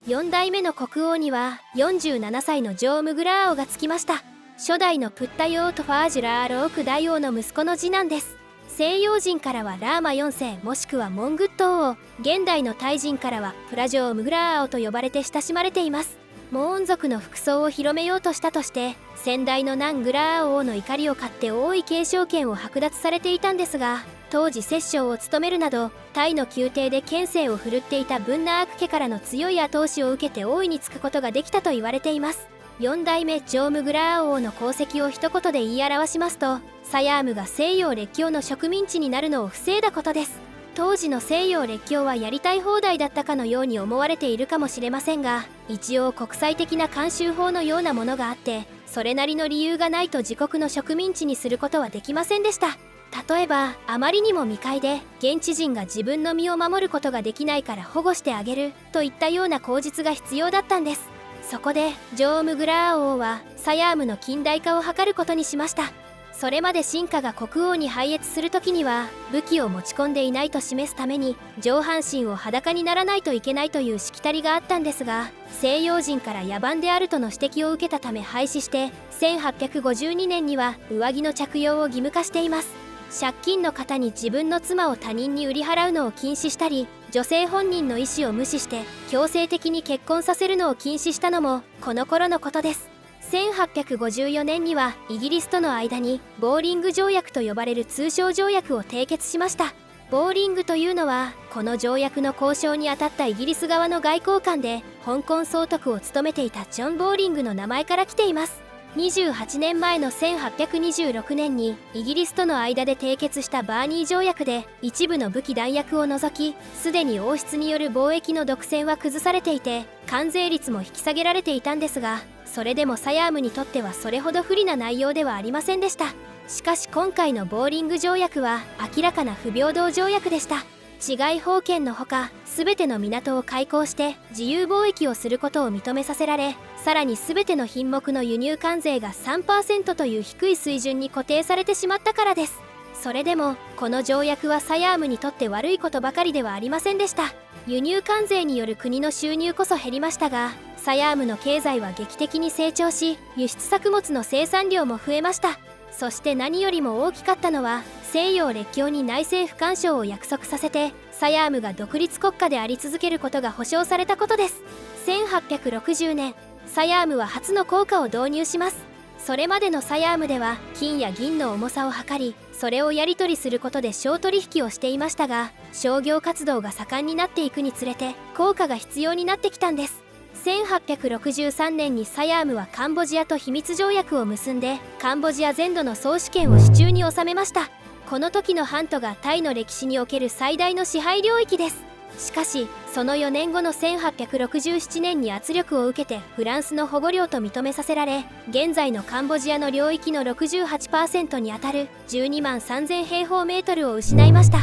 4代目の国王には47歳のジョー・ムグラー王がつきました。初代のプッタヨート・ファージュラー・ローク大王の息子の次男です。西洋人からはラーマ4世もしくはモングット王、現代のタイ人からはプラジョー・ムグラー王と呼ばれて親しまれています。モーン族の服装を広めようとしたとして先代のナン・グラー王の怒りを買って王位継承権を剥奪されていたんですが、当時摂政を務めるなどタイの宮廷で権勢を振るっていたブンナーク家からの強い後押しを受けて王位に就くことができたと言われています。4代目ジョー・ムグラー王の功績を一言で言い表しますと、サヤームが西洋列強の植民地になるのを防いだことです。当時の西洋列強はやりたい放題だったかのように思われているかもしれませんが、一応国際的な慣習法のようなものがあって、それなりの理由がないと自国の植民地にすることはできませんでした。例えばあまりにも未開で現地人が自分の身を守ることができないから保護してあげるといったような口実が必要だったんです。そこでジョー・ムグラー王はサヤームの近代化を図ることにしました。それまで臣下が国王に拝謁する時には武器を持ち込んでいないと示すために上半身を裸にならないといけないというしきたりがあったんですが、西洋人から野蛮であるとの指摘を受けたため廃止して1852年には上着の着用を義務化しています。借金の方に自分の妻を他人に売り払うのを禁止したり、女性本人の意思を無視して強制的に結婚させるのを禁止したのもこの頃のことです。1854年にはイギリスとの間にボーリング条約と呼ばれる通商条約を締結しました。ボーリングというのはこの条約の交渉に当たったイギリス側の外交官で香港総督を務めていたジョン・ボーリングの名前から来ています。28年前の1826年にイギリスとの間で締結したバーニー条約で一部の武器弾薬を除きすでに王室による貿易の独占は崩されていて関税率も引き下げられていたんですが、それでもサヤームにとってはそれほど不利な内容ではありませんでした。しかし今回のボーリング条約は明らかな不平等条約でした。治外法権のほか全ての港を開港して自由貿易をすることを認めさせられ、さらに全ての品目の輸入関税が 3% という低い水準に固定されてしまったからです。それでもこの条約はサヤームにとって悪いことばかりではありませんでした。輸入関税による国の収入こそ減りましたが、サヤームの経済は劇的に成長し輸出作物の生産量も増えました。そして何よりも大きかったのは西洋列強に内政不干渉を約束させてサヤームが独立国家であり続けることが保証されたことです。1860年サヤームは初の硬貨を導入します。それまでのサヤームでは金や銀の重さを測りそれをやり取りすることで商取引をしていましたが、商業活動が盛んになっていくにつれて硬貨が必要になってきたんです。1863年にサヤームはカンボジアと秘密条約を結んでカンボジア全土の総主権を手中に収めました。この時のハントがタイの歴史における最大の支配領域です。しかしその4年後の1867年に圧力を受けてフランスの保護領と認めさせられ、現在のカンボジアの領域の 68% にあたる12万3000平方メートルを失いました。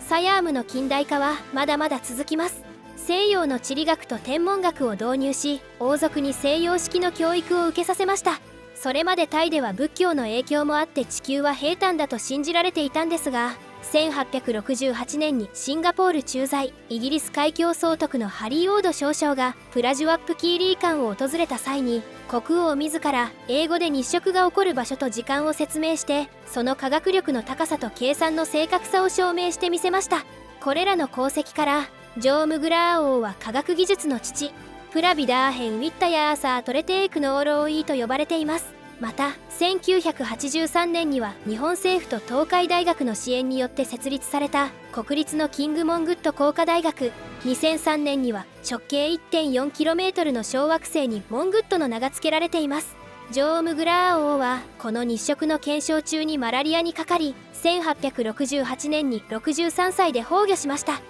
サヤームの近代化はまだまだ続きます。西洋の地理学と天文学を導入し王族に西洋式の教育を受けさせました。それまでタイでは仏教の影響もあって地球は平坦だと信じられていたんですが、1868年にシンガポール駐在イギリス海峡総督のハリー・オード少将がプラジュワップキーリー館を訪れた際に国王自ら英語で日食が起こる場所と時間を説明してその科学力の高さと計算の正確さを証明してみせました。これらの功績からジョー・ムグラー王は科学技術の父、プラビダーヘン・ウィッタヤーサー・トレテークノーローイーと呼ばれています。また1983年には日本政府と東海大学の支援によって設立された国立のキングモングッド工科大学、2003年には直径 1.4km の小惑星にモングッドの名が付けられています。ジョー・ムグラー王はこの日食の検証中にマラリアにかかり1868年に63歳で崩御しました。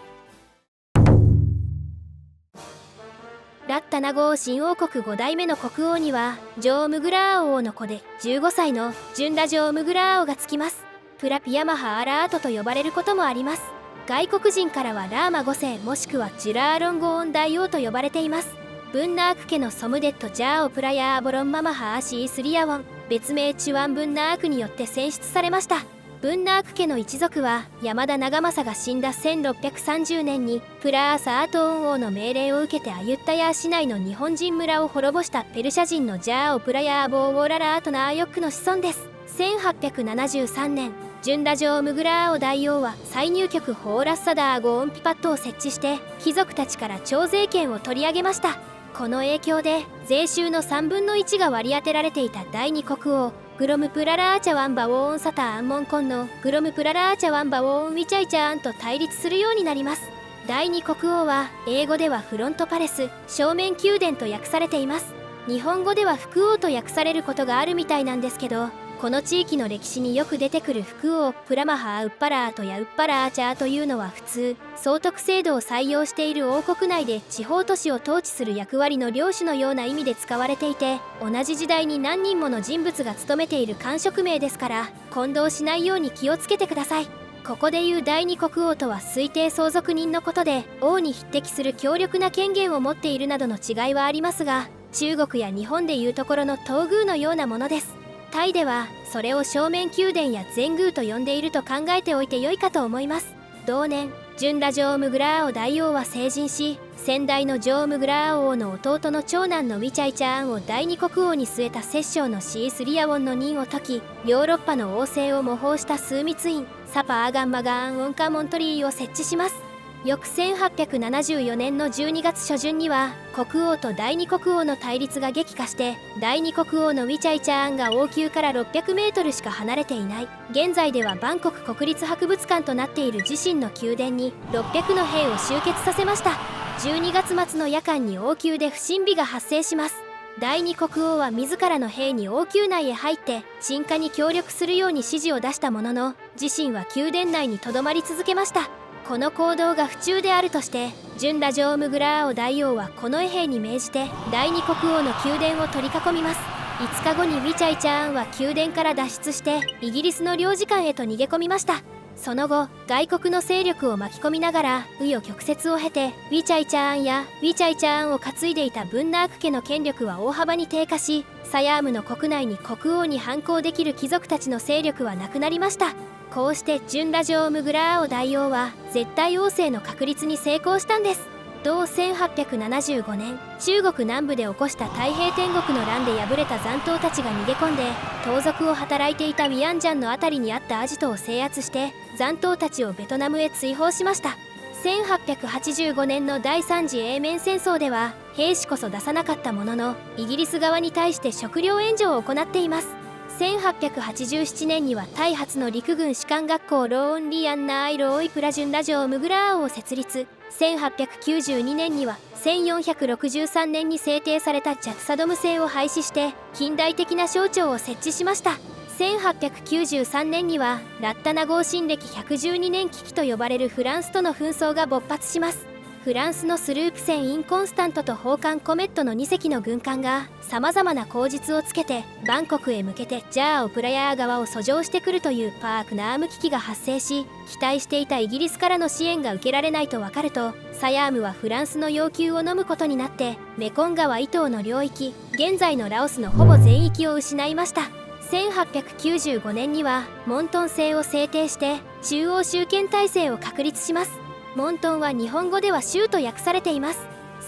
ラッタナゴー新王国5代目の国王にはジョー・ムグラー王の子で15歳のジュンラ・ジョー・ムグラー王がつきます。プラピヤマハ・アラートと呼ばれることもあります。外国人からはラーマ5世もしくはジュラーロンゴーン大王と呼ばれています。ブンナーク家のソムデット・ジャーオ・プラヤーボロンママハ・アシー・スリアウォン、別名チュワン・ブンナークによって選出されました。文ナーク家の一族は山田長政が死んだ1630年にプラーサートーン王の命令を受けてアユッタヤー市内の日本人村を滅ぼしたペルシャ人のジャーオプラヤーボーウォーララートナーヨックの子孫です。1873年、準ラジョームグラーオ大王は再入局ホーラッサダーゴーンピパットを設置して貴族たちから徴税権を取り上げました。この影響で税収の3分の1が割り当てられていた第二国王グロムプララーチャワンバウォーンサターアンモンコンのグロムプララーチャワンバウォーンウィチャイチャーンと対立するようになります。第二国王は英語ではフロントパレス正面宮殿と訳されています。日本語では福王と訳されることがあるみたいなんですけど、この地域の歴史によく出てくる福王プラマハーウッパラートやウッパラーチャーというのは普通総督制度を採用している王国内で地方都市を統治する役割の領主のような意味で使われていて、同じ時代に何人もの人物が務めている官職名ですから混同しないように気をつけてください。ここでいう第二国王とは推定相続人のことで、王に匹敵する強力な権限を持っているなどの違いはありますが、中国や日本でいうところの東宮のようなものです。タイではそれを正面宮殿や前宮と呼んでいると考えておいてよいかと思います。同年、準ラジョームグラーオ大王は成人し、先代のジョームグラー王の弟の長男のウィチャイチャーンを第二国王に据えた摂政のシースリアウォンの任を解き、ヨーロッパの王政を模倣した枢密院サパーガンマガーンオンカモントリーを設置します。翌1874年の12月初旬には国王と第二国王の対立が激化して、第二国王のウィチャイチャーンが王宮から600メートルしか離れていない現在ではバンコク国立博物館となっている自身の宮殿に600の兵を集結させました。12月末の夜間に王宮で不審火が発生します。第二国王は自らの兵に王宮内へ入って鎮火に協力するように指示を出したものの、自身は宮殿内にとどまり続けました。この行動が不忠であるとして準ラジョームグラーオ大王は近衛兵に命じて第二国王の宮殿を取り囲みます。5日後にウィチャイチャーンは宮殿から脱出してイギリスの領事館へと逃げ込みました。その後、外国の勢力を巻き込みながら紆余曲折を経てウィチャイチャーンやウィチャイチャーンを担いでいたブンナーク家の権力は大幅に低下し、サヤームの国内に国王に反抗できる貴族たちの勢力はなくなりました。こうして準ラジョームグラーオ大王は絶対王政の確立に成功したんです。同1875年、中国南部で起こした太平天国の乱で敗れた残党たちが逃げ込んで、盗賊を働いていたウィアンジャンの辺りにあったアジトを制圧して残党たちをベトナムへ追放しました。1885年の第三次英綿戦争では兵士こそ出さなかったもののイギリス側に対して食料援助を行っています。1887年にはタイ初の陸軍士官学校ローンリアンナーイローイプラジュンラジョームグラーオを設立。1892年には1463年に制定されたジャクサドム制を廃止して近代的な省庁を設置しました。1893年にはラッタナ号新暦112年危機と呼ばれるフランスとの紛争が勃発します。フランスのスループ船インコンスタントと砲艦コメットの2隻の軍艦がさまざまな口実をつけてバンコクへ向けてジャーオプラヤー川を遡上してくるというパークナーム危機が発生し、期待していたイギリスからの支援が受けられないと分かると、サヤームはフランスの要求を飲むことになってメコン川以東の領域、現在のラオスのほぼ全域を失いました。1895年にはモントン制を制定して中央集権体制を確立します。モントンは日本語では州と訳されています。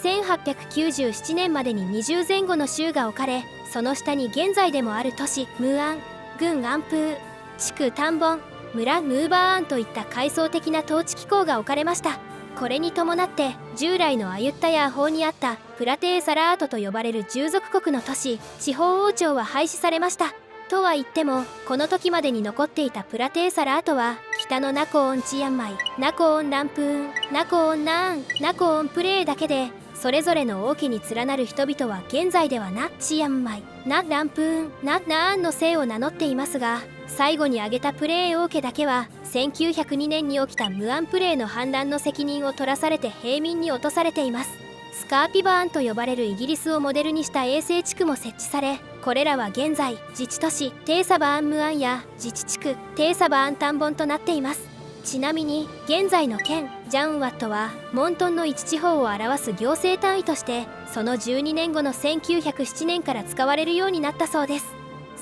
1897年までに20前後の州が置かれ、その下に現在でもある都市ムーアン、郡アンプー、地区タンボン、村ムーバーアンといった階層的な統治機構が置かれました。これに伴って従来のアユッタヤー法にあったプラテーサラートと呼ばれる従属国の都市地方王朝は廃止されました。とは言ってもこの時までに残っていたプラテーサラートは北のナコーンチアンマイ、ナコーンランプーン、ナコーンナーン、ナコーンプレーだけで、それぞれの王家に連なる人々は現在ではナチアンマイ、ナランプーン、ナーンの姓を名乗っていますが、最後に挙げたプレー王家だけは1902年に起きたムアンプレーの反乱の責任を取らされて平民に落とされています。スカーピバーンと呼ばれるイギリスをモデルにした衛星地区も設置され、これらは現在自治都市テーサバーンムアンや自治地区テーサバーンタンボンとなっています。ちなみに現在の県ジャンワットはモントンの一地方を表す行政単位としてその12年後の1907年から使われるようになったそうです。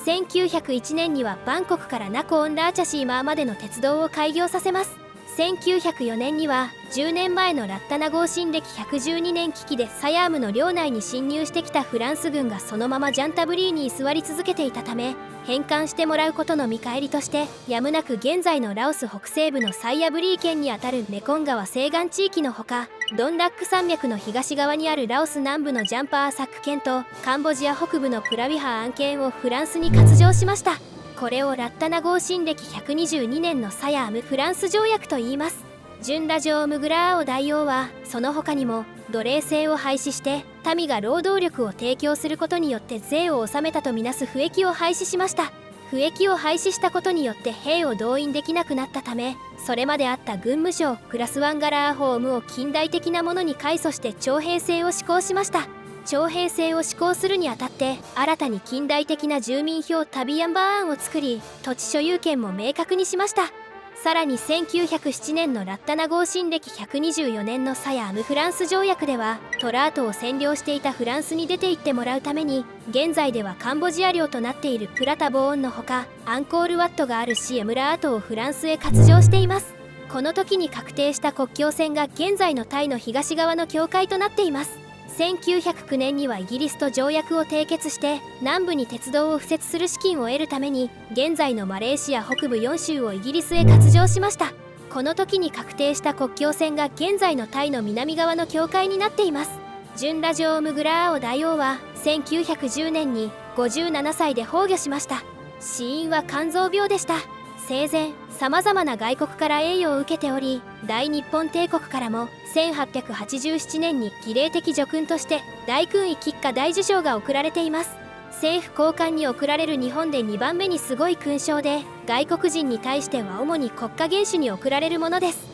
1901年にはバンコクからナコーンラーチャシーマーまでの鉄道を開業させます。1904年には10年前のラッタナ号新暦112年危機でサヤームの領内に侵入してきたフランス軍がそのままジャンタブリーに居座り続けていたため、返還してもらうことの見返りとしてやむなく現在のラオス北西部のサイアブリー県にあたるメコン川西岸地域のほか、ドンラック山脈の東側にあるラオス南部のジャンパーサック県とカンボジア北部のプラウィハーアン県をフランスに割譲しました。これをラッタナ号新暦122年のサヤーム・フランス条約と言います。ジュンラジョー・ムグラーオ大王はその他にも奴隷制を廃止して民が労働力を提供することによって税を納めたとみなす賦役を廃止しました。賦役を廃止したことによって兵を動員できなくなったため、それまであった軍務省クラスワンガラーホームを近代的なものに改組して徴兵制を施行しました。徴兵制を施行するにあたって新たに近代的な住民票タビアンバー案を作り、土地所有権も明確にしました。さらに1907年のラッタナ号新暦124年のサヤーム・フランス条約では、トラートを占領していたフランスに出て行ってもらうために、現在ではカンボジア領となっているプラタボーンのほかアンコールワットがあるシエムラートをフランスへ割譲しています。この時に確定した国境線が現在のタイの東側の境界となっています。1909年にはイギリスと条約を締結して南部に鉄道を敷設する資金を得るために現在のマレーシア北部4州をイギリスへ割譲しました。この時に確定した国境線が現在のタイの南側の境界になっています。ジュンラジョー・ムグラーオ大王は1910年に57歳で崩御しました。死因は肝臓病でした。生前さまざまな外国から栄誉を受けており、大日本帝国からも1887年に儀礼的叙勲として大勲位菊花大綬章が贈られています。政府高官に贈られる日本で2番目にすごい勲章で、外国人に対しては主に国家元首に贈られるものです。